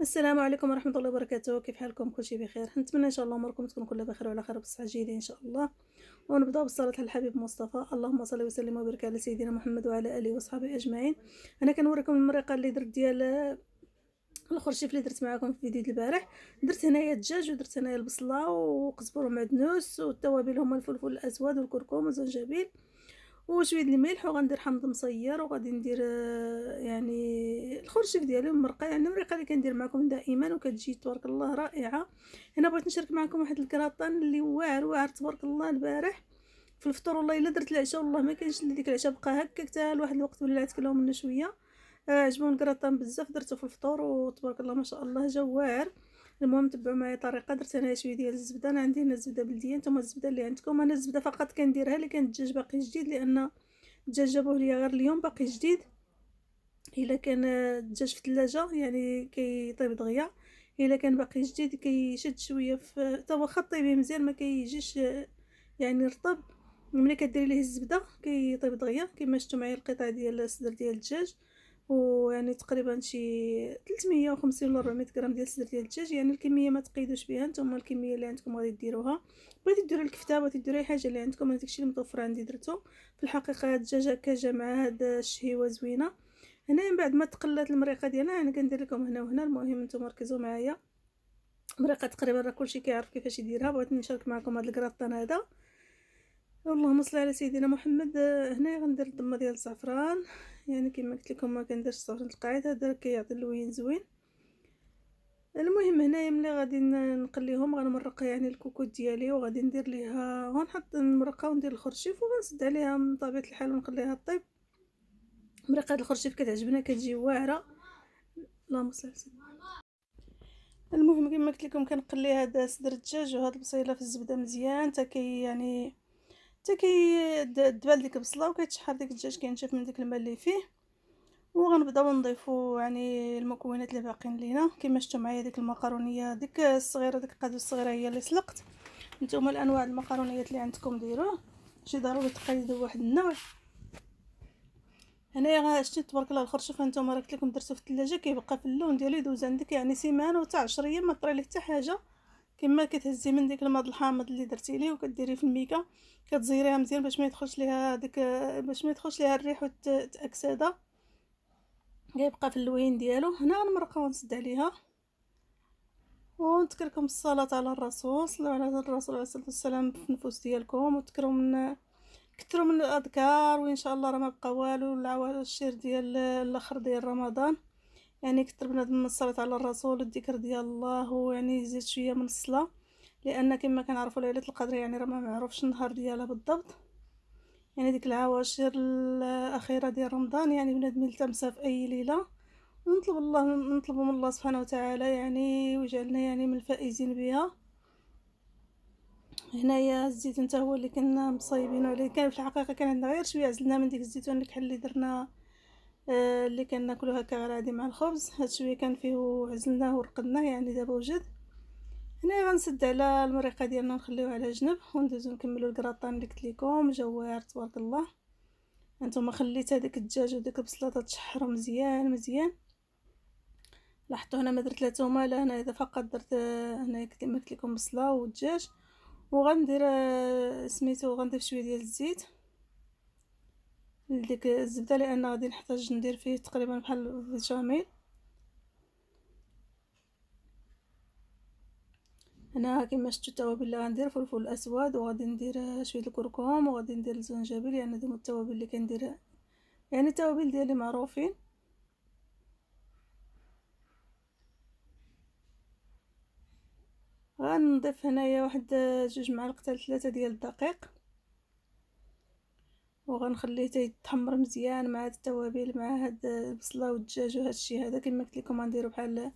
السلام عليكم ورحمة الله وبركاته. كيف حالكم؟ كلشي بخير؟ نتمنى ان شاء الله اموركم تكون كلها بخير وعلى خير بصحة جيدة ان شاء الله. ونبدا بالصلاة على الحبيب مصطفى، اللهم صل وسلم وبارك على سيدنا محمد وعلى اله وصحبه اجمعين. انا كنوريكم المريقه اللي درت ديال الخرشيف اللي درت معكم في فيديو البارح. درت هنايا الدجاج ودرت هنايا البصله وقزبر ومعدنوس، والتوابل هما الفلفل الاسود والكركم والزنجبيل وشويه الملح، وغندير حامض مصير، وغادي ندير يعني الخرشيف ديالي مرقه، يعني المرقه اللي كندير معكم دائما وكتجي تبارك الله رائعه. هنا بغيت نشارك معكم واحد الكراطان اللي واعر واعر تبارك الله البارح في الفطور. والله الا درت العشاء والله ما كاينش اللي ديك العشاء بقى هكاك حتى لواحد الوقت ولات كلاو منه شويه. عجبوني الكراطان بزاف، درته في الفطور وتبارك الله ما شاء الله جا واعر. المهم تبعوا معايا طريقه. درت هنا شويه ديال الزبده، انا عندي هنا الزبده بلديه، نتوما الزبده اللي عندكم. انا الزبده فقط كنديرها اللي كان الدجاج باقي جديد، لان الدجاج جابوه ليا غير اليوم باقي جديد. الا كان الدجاج في الثلاجه يعني كيطيب دغيا، الا كان باقي جديد كيشد شويه في حتى واخا طيبيه مزيان ما كيجيش يعني رطب. ملي كديري ليه الزبده كيطيب دغيا. كما شفتوا معايا القطع ديال الصدر ديال الدجاج، ويعني تقريبا شي 350 ولا 400 غرام ديال الصدر ديال الدجاج. يعني الكميه ما تقيدوش بها نتوما، الكميه اللي عندكم غادي ديروها. بغيتي ديروا الكفته، بغيتي ديروا اي حاجه اللي عندكم، انا داكشي اللي متوفر عندي درته. في الحقيقه الدجاج هكا جا مع هاد الشهيوه زوينه. هنا من بعد ما تقلات المريقه ديالنا انا كندير لكم هنا وهنا. المهم نتوما ركزوا معايا، مريقه تقريبا راه كلشي كيعرف كيفاش يديرها. بغيت نشارك معكم هذا الكراطان هذا. اللهم صل على سيدنا محمد. هنا غندير الضمه ديال الزعفران، يعني كما قلت لكم ما كنديرش الزعفران القاعد، هذا كيعطي اللوين زوين. المهم هنايا ملي غادي نقليهم غنمرق يعني الكوكوط ديالي، وغادي ندير ليها غنحط المرقه وندير الخرشيف وغنسد عليها من طبيعه الحال ونخليها طيب. مرقه الخرشيف كتعجبنا كتجي واعره. اللهم صل على سيدنا. المهم كما قلت لكم كنقلي هذا صدر الدجاج وهاد البصيله في الزبده مزيان حتى يعني دبال ديك البصله وكيتشحر ديك الدجاج كينشف من ديك الماء اللي فيه. وغنبداو نضيفوا يعني المكونات اللي باقيين لينا. كما شفتوا معايا ديك المقرونيه ديك الصغيره، ديك القادوس الصغيره هي اللي سلقت. نتوما الانواع المقرونيات اللي عندكم ديروه، ماشي ضروري تقيدوا واحد النوع. هنايا شتي تبارك الله الخرشوف نتوما راه قلت لكم درتو في الثلاجه كيبقى في اللون ديالو يدوز عندك يعني سيمانه وتا 10 ايام ما طري ليه حتى حاجه. كما كتهزي من ديك الماء الحامض اللي درتي ليه وكديريه في الميكا، كتزيريها مزيان باش ما يدخلش ليها ديك، باش ما يدخلش ليها الريح وتاكسده، كيبقى في اللوين ديالو. هنا غنمرقها ونسد عليها ونذكركم الصلاه على الرسول، صلوا على الرسول عليه الصلاه والسلام في النفوس ديالكم، وتذكروا من كثروا من الاذكار. وان شاء الله راه ما بقى والو العواشر ديال الاخر ديال رمضان. يعني كثر بنادم من الصلاه على الرسول والذكر ديال الله، ويعني يزيد شويه من الصلاه، لان كما كنعرفوا ليله القدر يعني راه ما معروفش النهار ديالها بالضبط. يعني ديك العواشر الاخيره ديال رمضان يعني بنادم يلتمسها في اي ليله، ونطلب الله، نطلب من الله سبحانه وتعالى يعني ويجعلنا يعني من الفائزين بها. هنايا الزيتون حتى هو اللي كنا مصايبينه عليه، كان في الحقيقه كان عندنا غير شويه عزلنا من ديك الزيتون الكحل اللي درنا، اللي كناكلو هكا غير عادي مع الخبز. هاد شويه كان فيه عزلناه ورقدناه يعني دابا وجد. هنا غنسد على المريقه ديالنا نخليوه على جنب وندوزو نكملو الكراطان اللي قلت لكم جواهر تبارك الله. هانتوما خليت هذاك الدجاج وديك البصله تشحروا مزيان مزيان. لاحظتوا هنا ما درت لا تومه لا، انا اذا فقط درت هنا كما قلت لكم بصله والدجاج. وغندير سميتو غنضيف شويه ديال الزيت لديك الزبده، لان غادي نحتاج ندير فيه تقريبا بحال البشاميل. هنا كما شفتوا التوابل اللي غندير فلفل اسود، وغادي ندير شويه الكركم، وغادي ندير الزنجبيل، يعني هادو التوابل اللي كندير، يعني التوابل ديالي معروفين. غنضيف هنايا واحد 2 معالق حتى 3 ديال الدقيق، وغنخليه يتحمر مزيان مع هاد التوابل مع هاد البصله والدجاج وهاد الشيء هذا. كما قلت لكم غنديروا بحال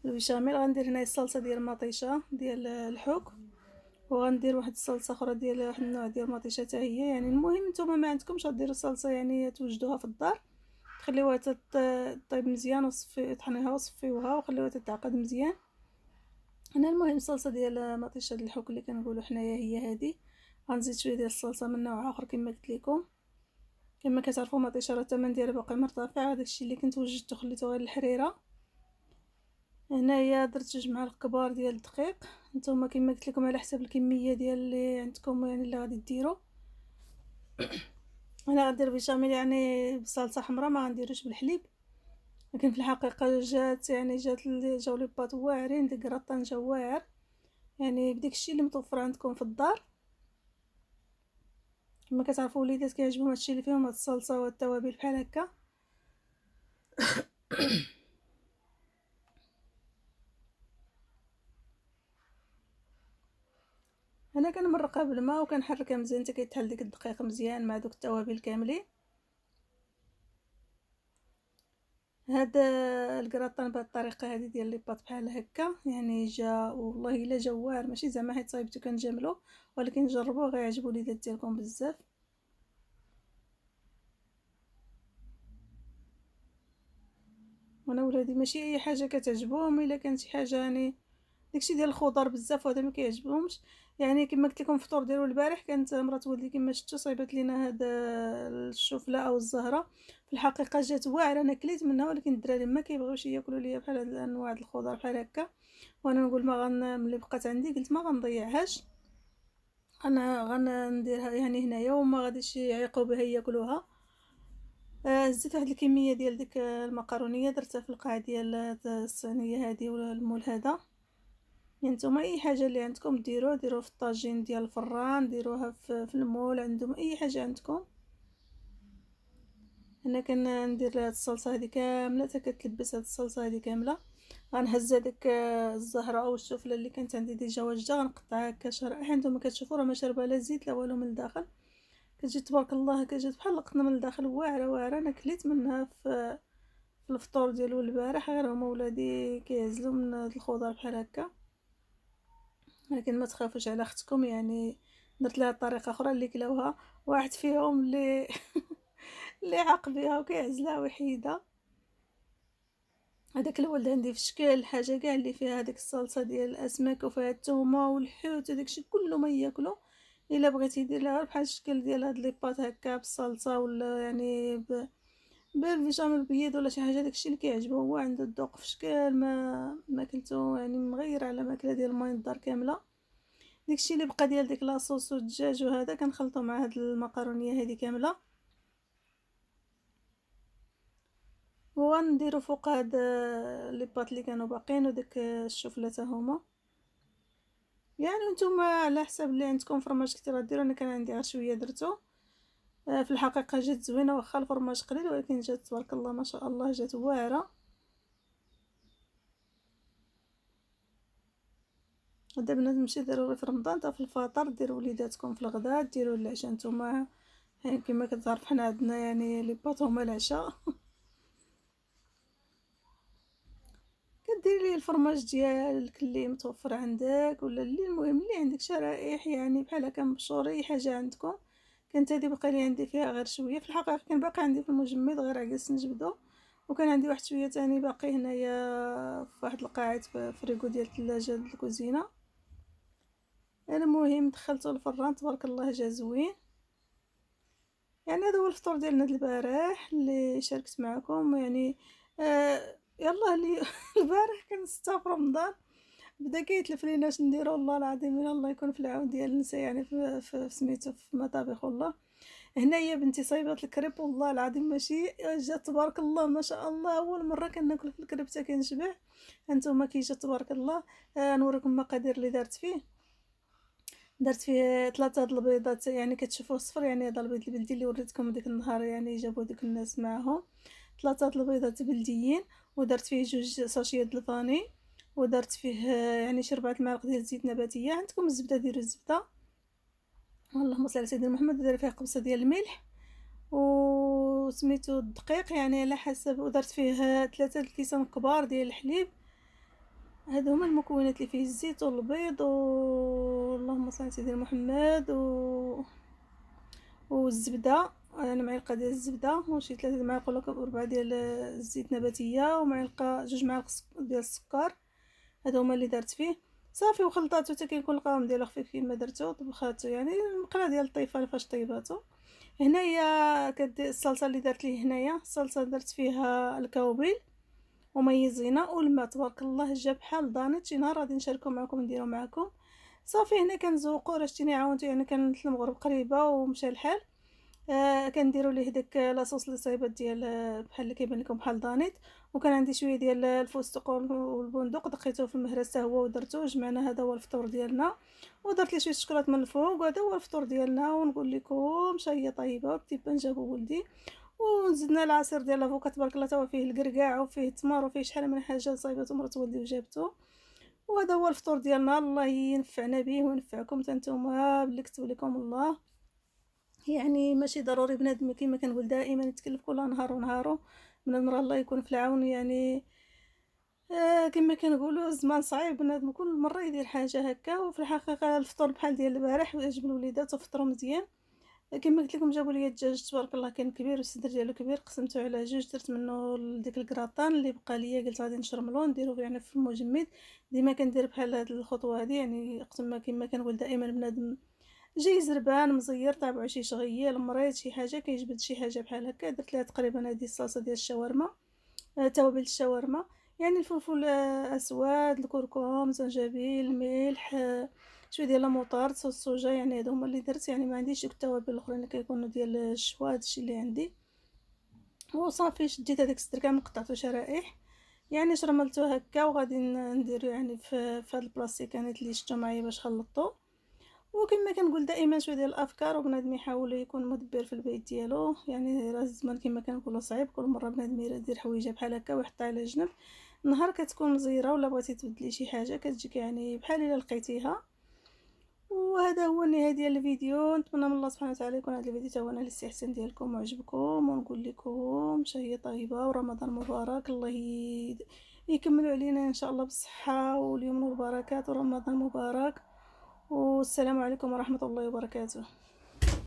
البشاميل. غندير هنايا الصلصه ديال المطيشه ديال الحوك، وغندير واحد الصلصه اخرى ديال واحد النوع ديال المطيشه حتى هي. يعني المهم نتوما ما عندكمش غديروا صلصه يعني توجدوها في الدار، تخليوها طيب مزيان وصفي طحنيها وصفيوها وخليوها تتعقد مزيان. انا المهم الصلصه ديال مطيشه ديال الحوك اللي كنقولوا حنايا هي هذه. غنزيد شويه ديال الصلصه من نوع اخر كما قلت لكم. كما كتعرفوا مطيشه راه الثمن ديالها باقي مرتفع، هذاك الشيء اللي كنت وجدته خليته غير الحريره. هنايا درت 2 معالق كبار ديال الدقيق. نتوما كما قلت لكم على حسب الكميه ديال اللي عندكم يعني اللي غادي ديروا. انا غندير بشاميل يعني بصلصه حمراء، ما غنديروش بالحليب. لكن في الحقيقه جاو لي باط واعرين، ديك كراطان جا واعر يعني بديك الشيء اللي متوفر عندكم في الدار. كما كتعرفوا وليدات كيعجبهم هادشي اللي فيهم هاد الصلصه والتوابل بحال هكا. انا كنمرقها بالماء وكنحركها مزيان حتى كيتحل ديك الدقيق مزيان مع دوك التوابل كاملين. هذا الكراطان بهذه الطريقه هذه ديال لي باط بحال هكا يعني جا والله الا جا واعر، ماشي زعما حيت صايبتو كنجملو، ولكن جربوه غيعجبو وليدات ديالكم بزاف. وانا ولادي ماشي اي حاجه كتعجبهم، الا كانت شي حاجه يعني داكشي ديال الخضر بزاف وهذا ما كيعجبهمش. يعني كما قلت لكم الفطور ديالو البارح كانت مرات ولدي كما شفتوا صايبت لينا هذا الشوفله او الزهره. في الحقيقه جات واعره، انا كليت منها ولكن الدراري ما كيبغيوش ياكلوا ليا بحال هاد الانواع د الخضر بحال هكا. وانا نقول ما ملي بقات عندي قلت ما غنضيعهاش، انا غنديرها يعني هنايا وما غاديش يعيقوا بها ياكلوها. زدت واحد الكميه ديال ديك المقرونيه درتها في القاع ديال الصينيه هذه ولا المول هذا. يعني نتوما اي حاجه اللي عندكم ديروها في الطاجين ديال الفران، ديروها في المول عندهم اي حاجه عندكم. انا كندير هاد الصلصه هذه كامله حتى كتلبس هاد الصلصه هذه كامله. غنهز هذيك الزهره او السفله اللي كانت عندي ديجا واجده، غنقطعها هكا شرائح. انتم كتشوفوا راه ما شاربه لا زيت لا والو من الداخل. كتجي تبارك الله كتجي بحال القطن من الداخل، واعره واعره. انا كليت منها في الفطور ديالو البارح، غير هما ولادي كيعزلوا من هاد الخضر بحال هكا. لكن ما تخافوش على اختكم، يعني درت لها طريقه اخرى اللي كلاوها. واحد فيهم اللي اللي عاق بها وكيعزلها وحيده. هذاك الولد عندي في شكل حاجه كاع اللي فيها هذيك الصلصه ديال الاسماك وفيها الثومه والحوت وداكشي كله ما ياكلو. الا بغيتي دير لها بحال الشكل ديال هاد لي باط هكا بالصلصه ولا يعني بالبيشاميل بيض ولا شي حاجه، داكشي اللي كيعجبو هو عنده الذوق في شكل ما كنتو يعني مغير على ماكله ديال الماين الدار كامله. داكشي اللي بقى ديال ديك لاصوص والدجاج وهذا كنخلطو مع هاد المقرونيه هذه كامله، ونديرو فوق هاد لي باط اللي كانوا باقيين وديك الشوفله حتى هما. يعني نتوما على حسب اللي عندكم فرماج كثير ديروا. انا كان عندي غير شويه درتو. في الحقيقه جات زوينه واخا الفرماج قليل، ولكن جات تبارك الله ما شاء الله جات واعره. دابا نمشي ضروري في رمضان حتى في الفطر ديروا وليداتكم في الغداء، ديروا العشاء نتوما. يعني كما كتعرف حنا عندنا يعني لي باط هما العشاء. كديري ليه الفرماج ديالك اللي متوفر عندك ولا اللي المهم اللي عندك شرائح يعني بحال هكا مبشور اي حاجه عندكم. كانت هذه بقى لي عندي فيها غير شويه. في الحقيقه كان باقي عندي في المجمد غير عكس نجبدو، وكان عندي واحد شويه تاني باقي هنايا في واحد القاعه في فريكو ديال الثلاجه د الكوزينه. المهم دخلته الفران تبارك الله جا زوين. يعني هذا هو الفطور ديالنا البارح اللي شاركت معكم يعني. يلا لي البارح كان 6 في رمضان بدا كيتلف لينا اش نديرو. والله العظيم الا الله يكون في العون ديال النساء يعني في سميتو في مطابخ. والله هنايا بنتي صايبات الكريب والله العظيم ماشي جات تبارك الله ما شاء الله. اول مره كناكل في الكريب حتى كنشبع. هانتوما كي جات تبارك الله. نوريكم المقادير اللي دارت فيه. درت فيه 3 د البيضات، يعني كتشوفوه صفر يعني هذا البيض البلدي اللي وريتكم ديك النهار يعني جابوا ديك الناس معاهم. 3 د البيضات بلديين، ودرت فيه 2 ساشيه د الفاني، ودرت فيه يعني شي 4 معالق ديال الزيت نباتيه. عندكم الزبده ديروا الزبده، اللهم صل على سيدنا محمد. ودير فيه قبصه ديال الملح وسميتو الدقيق يعني على حسب، ودرت فيه 3 الكيسان كبار ديال الحليب. هادو هما المكونات اللي فيه الزيت والبيض اللهم صل على سيدنا محمد والزبده. انا معلقه ديال الزبده وشي 3 معالق ولا 4 ديال الزيت نباتيه ومعلقه 2 معالق ديال السكر. هادو هما اللي درت فيه صافي وخلطاتو حتى كيكون القوام ديالو خفيف كيما درتو. طبخاتو يعني المقله ديال الطيفه فاش طيباتو. هنايا الصلصه اللي درت ليه هنايا الصلصه درت فيها الكاوبيل وميزينه. والماء تبارك الله جا بحال دانيت، شي نهار غادي نشاركو معكم نديرو معكم. صافي هنا كنزوقو، راه شتيني عاونتو يعني كانت المغرب قريبه ومشى الحال. كنديرو ليه داك لاصوص اللي صايبات ديال بحال اللي كيبان لكم بحال دانيت. وكان عندي شويه ديال الفستق والبندق، دقيتو في المهرس حتى هو ودرتو، جمعنا. هذا هو الفطور ديالنا. ودرت ليه شويه الشكلاط من الفوق، وهذا هو الفطور ديالنا. ونقول لكم شهيه طيبه وبتيبان جابو ولدي. وزدنا العصير ديال لافوكا تبارك الله، تا هو فيه الكركاع وفيه التمر وفيه شحال من حاجه صايبات مرات ولدي وجابتو. وهذا هو الفطور ديالنا. الله ينفعنا به وينفعكم حتى نتوما باللي كتب لكم الله. يعني ماشي ضروري بنادم كيما كنقول دائما يتكلف كل نهار ونهارو. بنادم راه الله يكون في العون يعني. كما كنقولوا الزمان صعيب، بنادم كل مره يدير حاجه هكا. وفي الحقيقه الفطور بحال ديال البارح وعجب الوليدات وفطروا مزيان. كما قلت لكم جابوا لي الدجاج تبارك الله كان كبير والصدر ديالو كبير، قسمته على جوج، درت منه ديك الكراطان اللي بقى ليا. قلت غادي نشرملو نديرو يعني في المجمد. ديما كندير بحال هاد الخطوه هذه يعني. قسم كما كنقول دائما بنادم جاي زربان مزير طابعو شي شغيال مريض شي حاجه كيجبد شي حاجه بحال هكا. درت ليها تقريبا هذه الصلصه ديال الشاورما، توابل الشاورما يعني. الفلفل اسود، الكركم، زنجبيل، الملح، شويه ديال المطارد، صوص الصوجا. يعني هادو هما اللي درت. يعني ما عنديش دوك التوابل الاخرين اللي كيكونوا ديال الشوا، هادشي اللي عندي. وصافي شديت هذاك الصدر كامل قطعته شرائح يعني، شرملته هكا. وغادي نديرو يعني في هاد البلاستيكانات اللي شفتو معايا باش خلطته. وكما كنقول دائما شويه ديال الافكار، وبنادم يحاول يكون مدبر في البيت ديالو. يعني راه الزمان كما كنقولوا صعيب، كل مره بنادم يدير حويجه بحال هكا ويحطها على جنب. نهار كتكون مزيره ولا بغيتي تبدلي شي حاجه كتجيك يعني بحال الا لقيتيها. وهذا هو النهايه ديال الفيديو. نتمنى من الله سبحانه وتعالى يكون هذا الفيديو تا هو نال الاستحسان ديالكم وعجبكم. ونقول لكم شهيه طيبه ورمضان مبارك. الله يكملوا علينا ان شاء الله بالصحه واليمن والبركات ورمضان مبارك. والسلام عليكم ورحمه الله وبركاته.